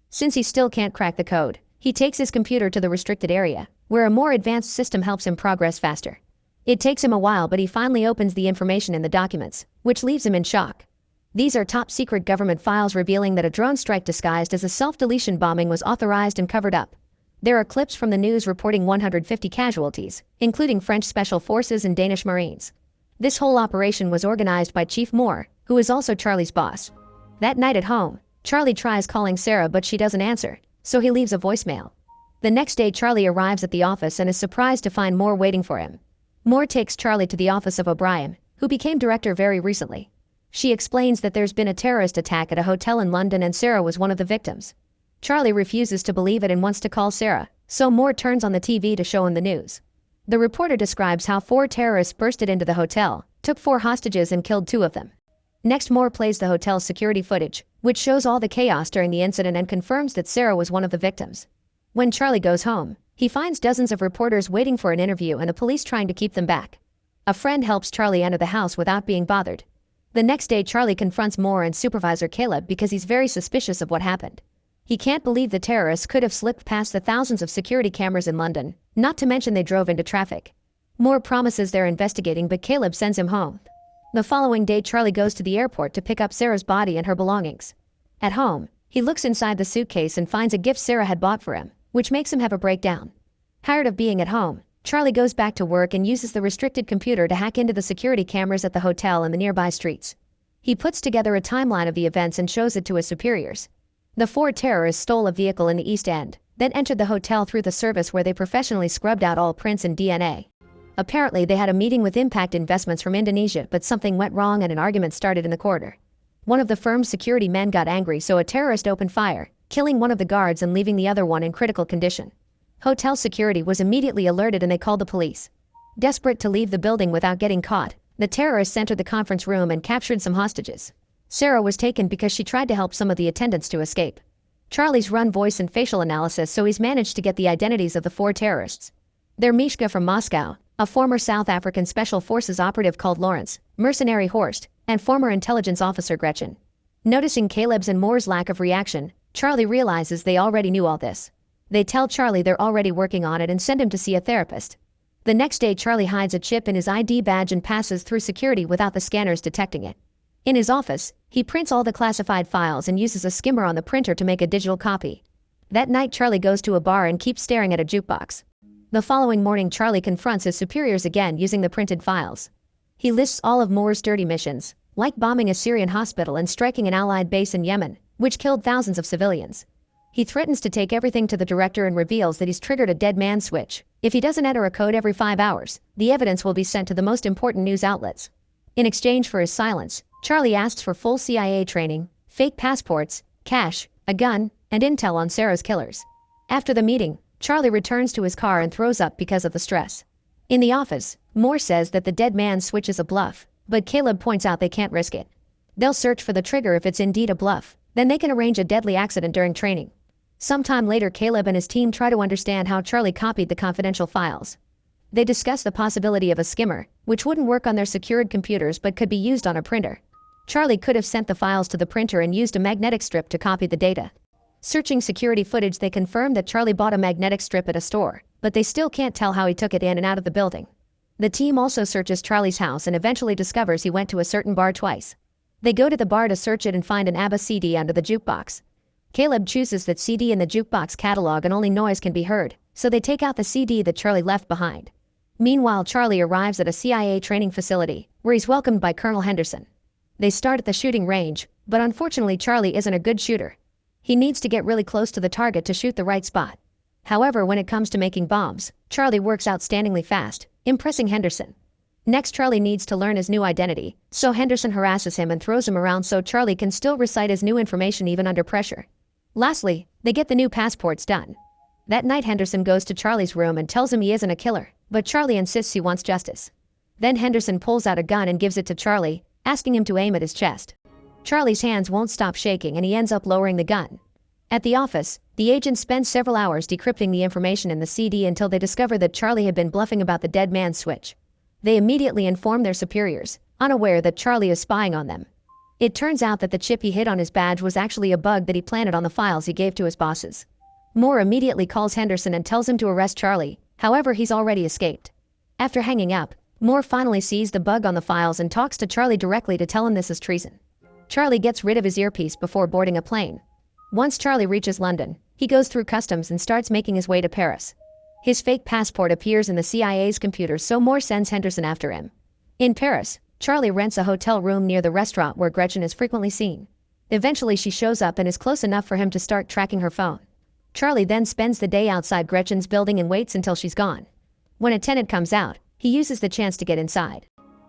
Since he still can't crack the code, he takes his computer to the restricted area, where a more advanced system helps him progress faster. It takes him a while, but he finally opens the information in the documents, which leaves him in shock. These are top-secret government files revealing that a drone strike disguised as a self-deletion bombing was authorized and covered up. There are clips from the news reporting 150 casualties, including French Special Forces and Danish Marines. This whole operation was organized by Chief Moore, who is also Charlie's boss. That night at home, Charlie tries calling Sarah, but she doesn't answer, so he leaves a voicemail. The next day, Charlie arrives at the office and is surprised to find Moore waiting for him. Moore takes Charlie to the office of O'Brien, who became director very recently. She explains that there's been a terrorist attack at a hotel in London and Sarah was one of the victims. Charlie refuses to believe it and wants to call Sarah, so Moore turns on the TV to show him the news. The reporter describes how 4 terrorists bursted into the hotel, took 4 hostages and killed 2 of them. Next, Moore plays the hotel's security footage, which shows all the chaos during the incident and confirms that Sarah was one of the victims. When Charlie goes home, he finds dozens of reporters waiting for an interview and the police trying to keep them back. A friend helps Charlie enter the house without being bothered. The next day, Charlie confronts Moore and Supervisor Caleb because he's very suspicious of what happened. He can't believe the terrorists could have slipped past the thousands of security cameras in London, not to mention they drove into traffic. Moore promises they're investigating, but Caleb sends him home. The following day, Charlie goes to the airport to pick up Sarah's body and her belongings. At home, he looks inside the suitcase and finds a gift Sarah had bought for him, which makes him have a breakdown. Tired of being at home, Charlie goes back to work and uses the restricted computer to hack into the security cameras at the hotel and the nearby streets. He puts together a timeline of the events and shows it to his superiors. The 4 terrorists stole a vehicle in the East End, then entered the hotel through the service where they professionally scrubbed out all prints and DNA. Apparently, they had a meeting with Impact Investments from Indonesia, but something went wrong and an argument started in the corridor. One of the firm's security men got angry, so a terrorist opened fire, killing one of the guards and leaving the other one in critical condition. Hotel security was immediately alerted and they called the police. Desperate to leave the building without getting caught, the terrorists entered the conference room and captured some hostages. Sarah was taken because she tried to help some of the attendants to escape. Charlie's run voice and facial analysis, so he's managed to get the identities of the 4 terrorists. They're Mishka from Moscow, a former South African Special Forces operative called Lawrence, mercenary Horst, and former intelligence officer Gretchen. Noticing Caleb's and Moore's lack of reaction, Charlie realizes they already knew all this. They tell Charlie they're already working on it and send him to see a therapist. The next day, Charlie hides a chip in his ID badge and passes through security without the scanners detecting it. In his office, he prints all the classified files and uses a skimmer on the printer to make a digital copy. That night, Charlie goes to a bar and keeps staring at a jukebox. The following morning, Charlie confronts his superiors again using the printed files. He lists all of Moore's dirty missions, like bombing a Syrian hospital and striking an Allied base in Yemen, which killed thousands of civilians. He threatens to take everything to the director and reveals that he's triggered a dead man switch. If he doesn't enter a code every 5 hours, the evidence will be sent to the most important news outlets. In exchange for his silence, Charlie asks for full CIA training, fake passports, cash, a gun, and intel on Sarah's killers. After the meeting, Charlie returns to his car and throws up because of the stress. In the office, Moore says that the dead man switch is a bluff, but Caleb points out they can't risk it. They'll search for the trigger if it's indeed a bluff, then they can arrange a deadly accident during training. Sometime later, Caleb and his team try to understand how Charlie copied the confidential files. They discuss the possibility of a skimmer, which wouldn't work on their secured computers but could be used on a printer. Charlie could have sent the files to the printer and used a magnetic strip to copy the data. Searching security footage, they confirm that Charlie bought a magnetic strip at a store, but they still can't tell how he took it in and out of the building. The team also searches Charlie's house and eventually discovers he went to a certain bar twice. They go to the bar to search it and find an ABBA CD under the jukebox. Caleb chooses that CD in the jukebox catalog and only noise can be heard, so they take out the CD that Charlie left behind. Meanwhile, Charlie arrives at a CIA training facility, where he's welcomed by Colonel Henderson. They start at the shooting range, but unfortunately Charlie isn't a good shooter. He needs to get really close to the target to shoot the right spot. However, when it comes to making bombs, Charlie works outstandingly fast, impressing Henderson. Next, Charlie needs to learn his new identity, so Henderson harasses him and throws him around so Charlie can still recite his new information even under pressure. Lastly, they get the new passports done. That night, Henderson goes to Charlie's room and tells him he isn't a killer, but Charlie insists he wants justice. Then Henderson pulls out a gun and gives it to Charlie, asking him to aim at his chest. Charlie's hands won't stop shaking and he ends up lowering the gun. At the office, the agents spend several hours decrypting the information in the CD until they discover that Charlie had been bluffing about the dead man's switch. They immediately inform their superiors, unaware that Charlie is spying on them. It turns out that the chip he hid on his badge was actually a bug that he planted on the files he gave to his bosses. Moore immediately calls Henderson and tells him to arrest Charlie, however he's already escaped. After hanging up, Moore finally sees the bug on the files and talks to Charlie directly to tell him this is treason. Charlie gets rid of his earpiece before boarding a plane. Once Charlie reaches London, he goes through customs and starts making his way to Paris. His fake passport appears in the CIA's computer, so Moore sends Henderson after him. In Paris, Charlie rents a hotel room near the restaurant where Gretchen is frequently seen. Eventually she shows up and is close enough for him to start tracking her phone. Charlie then spends the day outside Gretchen's building and waits until she's gone. When a tenant comes out, he uses the chance to get inside.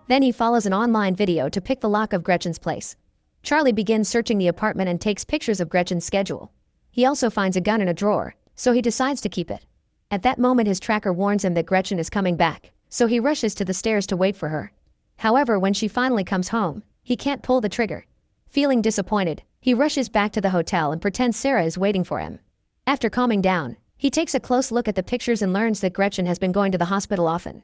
Then he follows an online video to pick the lock of Gretchen's place. Charlie begins searching the apartment and takes pictures of Gretchen's schedule. He also finds a gun in a drawer, so he decides to keep it. At that moment his tracker warns him that Gretchen is coming back, so he rushes to the stairs to wait for her. However, when she finally comes home, he can't pull the trigger. Feeling disappointed, he rushes back to the hotel and pretends Sarah is waiting for him. After calming down, he takes a close look at the pictures and learns that Gretchen has been going to the hospital often.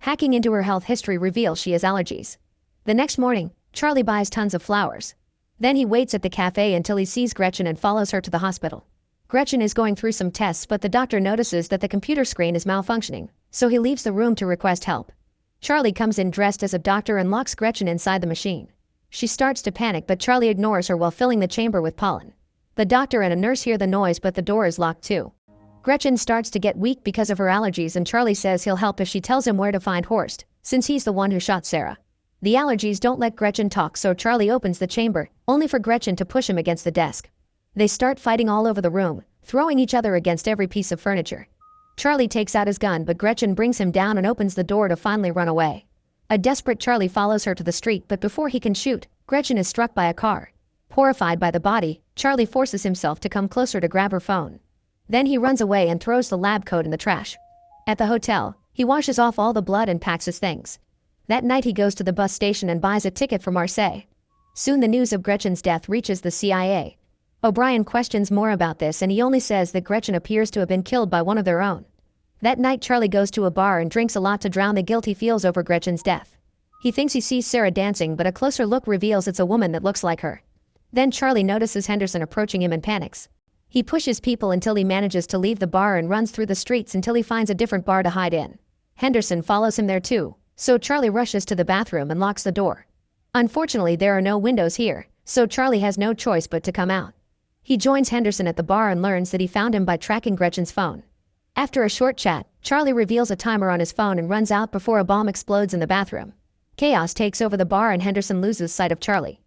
Hacking into her health history reveals she has allergies. The next morning, Charlie buys tons of flowers. Then he waits at the cafe until he sees Gretchen and follows her to the hospital. Gretchen is going through some tests, but the doctor notices that the computer screen is malfunctioning, so he leaves the room to request help. Charlie comes in dressed as a doctor and locks Gretchen inside the machine. She starts to panic, but Charlie ignores her while filling the chamber with pollen. The doctor and a nurse hear the noise, but the door is locked too. Gretchen starts to get weak because of her allergies, and Charlie says he'll help if she tells him where to find Horst, since he's the one who shot Sarah. The allergies don't let Gretchen talk, so Charlie opens the chamber, only for Gretchen to push him against the desk. They start fighting all over the room, throwing each other against every piece of furniture. Charlie takes out his gun, but Gretchen brings him down and opens the door to finally run away. A desperate Charlie follows her to the street, but before he can shoot, Gretchen is struck by a car. Horrified by the body, Charlie forces himself to come closer to grab her phone. Then he runs away and throws the lab coat in the trash. At the hotel, he washes off all the blood and packs his things. That night he goes to the bus station and buys a ticket for Marseille. Soon the news of Gretchen's death reaches the CIA. O'Brien questions more about this, and he only says that Gretchen appears to have been killed by one of their own. That night Charlie goes to a bar and drinks a lot to drown the guilt he feels over Gretchen's death. He thinks he sees Sarah dancing, but a closer look reveals it's a woman that looks like her. Then Charlie notices Henderson approaching him and panics. He pushes people until he manages to leave the bar and runs through the streets until he finds a different bar to hide in. Henderson follows him there too, so Charlie rushes to the bathroom and locks the door. Unfortunately, there are no windows here, so Charlie has no choice but to come out. He joins Henderson at the bar and learns that he found him by tracking Gretchen's phone. After a short chat, Charlie reveals a timer on his phone and runs out before a bomb explodes in the bathroom. Chaos takes over the bar and Henderson loses sight of Charlie.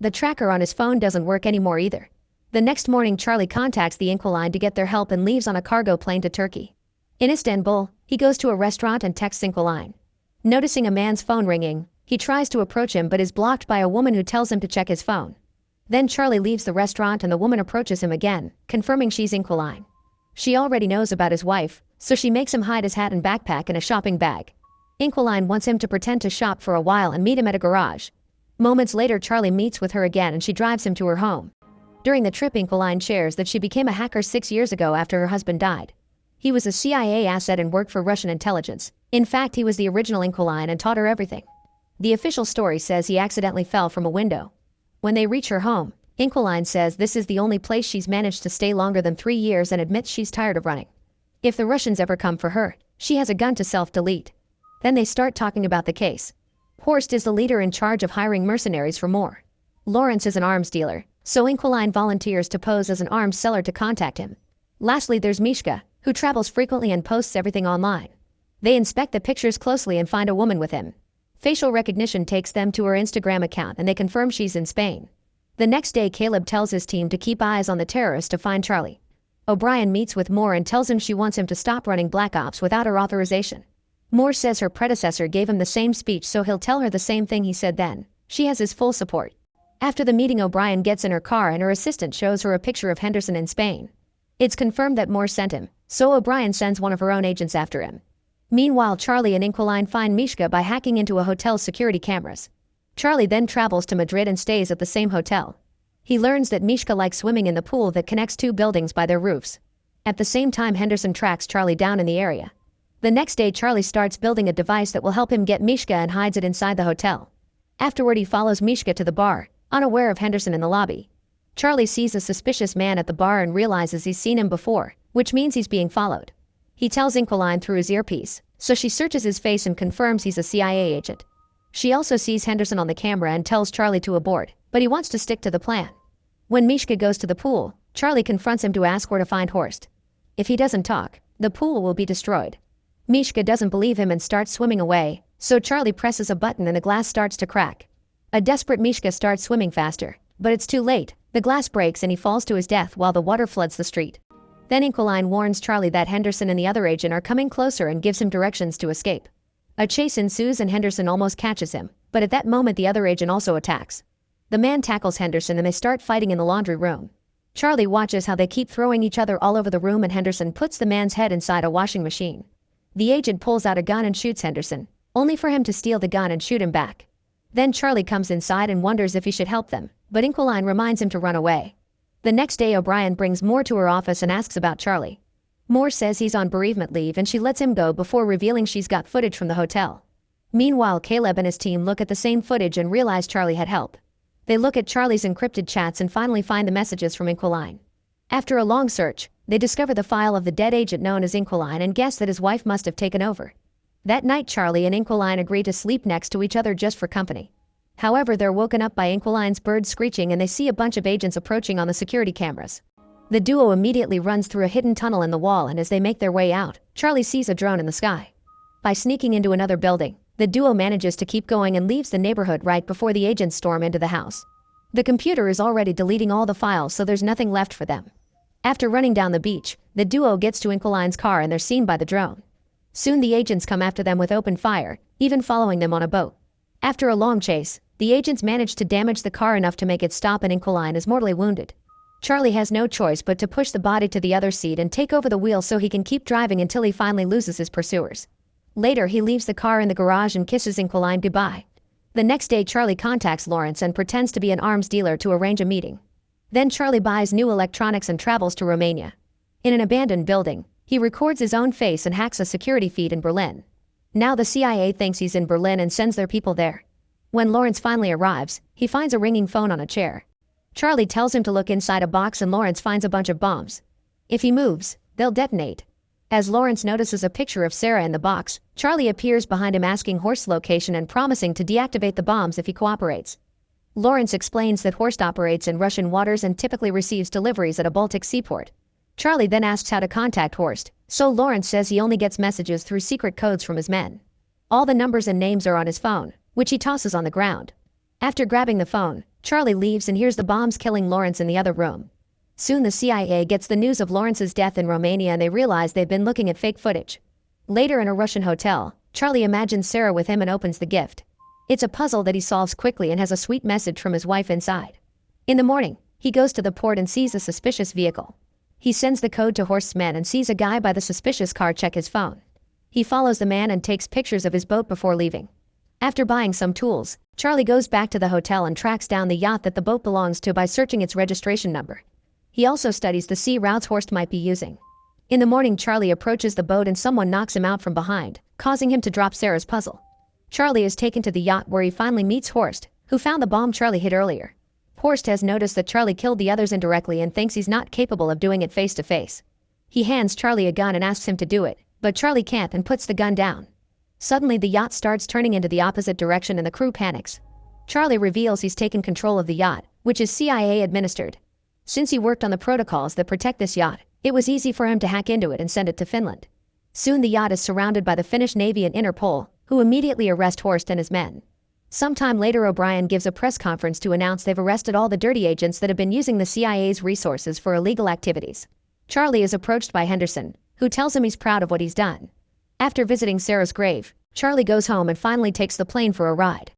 The tracker on his phone doesn't work anymore either. The next morning Charlie contacts the Inquiline to get their help and leaves on a cargo plane to Turkey. In Istanbul, he goes to a restaurant and texts Inquiline. Noticing a man's phone ringing, he tries to approach him but is blocked by a woman who tells him to check his phone. Then Charlie leaves the restaurant and the woman approaches him again, confirming she's Inquiline. She already knows about his wife, so she makes him hide his hat and backpack in a shopping bag. Inquiline wants him to pretend to shop for a while and meet him at a garage. Moments later Charlie meets with her again and she drives him to her home. During the trip, Inquiline shares that she became a hacker 6 years ago after her husband died. He was a CIA asset and worked for Russian intelligence. In fact, he was the original Inquiline and taught her everything. The official story says he accidentally fell from a window. When they reach her home, Inquiline says this is the only place she's managed to stay longer than 3 years and admits she's tired of running. If the Russians ever come for her, she has a gun to self-delete. Then they start talking about the case. Horst is the leader in charge of hiring mercenaries for more. Laurence is an arms dealer, so Inquiline volunteers to pose as an arms seller to contact him. Lastly, there's Mishka, who travels frequently and posts everything online. They inspect the pictures closely and find a woman with him. Facial recognition takes them to her Instagram account and they confirm she's in Spain. The next day Caleb tells his team to keep eyes on the terrorist to find Charlie. O'Brien meets with Moore and tells him she wants him to stop running Black Ops without her authorization. Moore says her predecessor gave him the same speech, so he'll tell her the same thing he said then. She has his full support. After the meeting, O'Brien gets in her car and her assistant shows her a picture of Henderson in Spain. It's confirmed that Moore sent him, so O'Brien sends one of her own agents after him. Meanwhile, Charlie and Inquiline find Mishka by hacking into a hotel's security cameras. Charlie then travels to Madrid and stays at the same hotel. He learns that Mishka likes swimming in the pool that connects 2 buildings by their roofs. At the same time, Henderson tracks Charlie down in the area. The next day, Charlie starts building a device that will help him get Mishka and hides it inside the hotel. Afterward, he follows Mishka to the bar, unaware of Henderson in the lobby. Charlie sees a suspicious man at the bar and realizes he's seen him before, which means he's being followed. He tells Inquiline through his earpiece, so she searches his face and confirms he's a CIA agent. She also sees Henderson on the camera and tells Charlie to abort, but he wants to stick to the plan. When Mishka goes to the pool, Charlie confronts him to ask where to find Horst. If he doesn't talk, the pool will be destroyed. Mishka doesn't believe him and starts swimming away, so Charlie presses a button and the glass starts to crack. A desperate Mishka starts swimming faster, but it's too late. The glass breaks and he falls to his death while the water floods the street. Then Inquiline warns Charlie that Henderson and the other agent are coming closer and gives him directions to escape. A chase ensues and Henderson almost catches him, but at that moment the other agent also attacks. The man tackles Henderson and they start fighting in the laundry room. Charlie watches how they keep throwing each other all over the room and Henderson puts the man's head inside a washing machine. The agent pulls out a gun and shoots Henderson, only for him to steal the gun and shoot him back. Then Charlie comes inside and wonders if he should help them, but Inquiline reminds him to run away. The next day O'Brien brings Moore to her office and asks about Charlie. Moore says he's on bereavement leave and she lets him go before revealing she's got footage from the hotel. Meanwhile, Caleb and his team look at the same footage and realize Charlie had help. They look at Charlie's encrypted chats and finally find the messages from Inquiline. After a long search, they discover the file of the dead agent known as Inquiline and guess that his wife must have taken over. That night Charlie and Inquiline agree to sleep next to each other just for company. However, they're woken up by Inquiline's bird screeching and they see a bunch of agents approaching on the security cameras. The duo immediately runs through a hidden tunnel in the wall and as they make their way out, Charlie sees a drone in the sky. By sneaking into another building, the duo manages to keep going and leaves the neighborhood right before the agents storm into the house. The computer is already deleting all the files so there's nothing left for them. After running down the beach, the duo gets to Inquiline's car and they're seen by the drone. Soon the agents come after them with open fire, even following them on a boat. After a long chase, the agents manage to damage the car enough to make it stop and Inquiline is mortally wounded. Charlie has no choice but to push the body to the other seat and take over the wheel so he can keep driving until he finally loses his pursuers. Later he leaves the car in the garage and kisses Inquiline goodbye. The next day Charlie contacts Laurence and pretends to be an arms dealer to arrange a meeting. Then Charlie buys new electronics and travels to Romania. In an abandoned building, he records his own face and hacks a security feed in Berlin. Now the CIA thinks he's in Berlin and sends their people there. When Laurence finally arrives, he finds a ringing phone on a chair. Charlie tells him to look inside a box and Laurence finds a bunch of bombs. If he moves, they'll detonate. As Laurence notices a picture of Sarah in the box, Charlie appears behind him asking Horst's location and promising to deactivate the bombs if he cooperates. Laurence explains that Horst operates in Russian waters and typically receives deliveries at a Baltic seaport. Charlie then asks how to contact Horst, so Laurence says he only gets messages through secret codes from his men. All the numbers and names are on his phone, which he tosses on the ground. After grabbing the phone, Charlie leaves and hears the bombs killing Laurence in the other room. Soon the CIA gets the news of Laurence's death in Romania and they realize they've been looking at fake footage. Later in a Russian hotel, Charlie imagines Sarah with him and opens the gift. It's a puzzle that he solves quickly and has a sweet message from his wife inside. In the morning, he goes to the port and sees a suspicious vehicle. He sends the code to Horst's men and sees a guy by the suspicious car check his phone. He follows the man and takes pictures of his boat before leaving. After buying some tools, Charlie goes back to the hotel and tracks down the yacht that the boat belongs to by searching its registration number. He also studies the sea routes Horst might be using. In the morning, Charlie approaches the boat and someone knocks him out from behind, causing him to drop Sarah's puzzle. Charlie is taken to the yacht where he finally meets Horst, who found the bomb Charlie hid earlier. Horst has noticed that Charlie killed the others indirectly and thinks he's not capable of doing it face to face. He hands Charlie a gun and asks him to do it, but Charlie can't and puts the gun down. Suddenly the yacht starts turning into the opposite direction and the crew panics. Charlie reveals he's taken control of the yacht, which is CIA administered. Since he worked on the protocols that protect this yacht, it was easy for him to hack into it and send it to Finland. Soon the yacht is surrounded by the Finnish Navy and Interpol, who immediately arrest Horst and his men. Sometime later O'Brien gives a press conference to announce they've arrested all the dirty agents that have been using the CIA's resources for illegal activities. Charlie is approached by Henderson, who tells him he's proud of what he's done. After visiting Sarah's grave, Charlie goes home and finally takes the plane for a ride.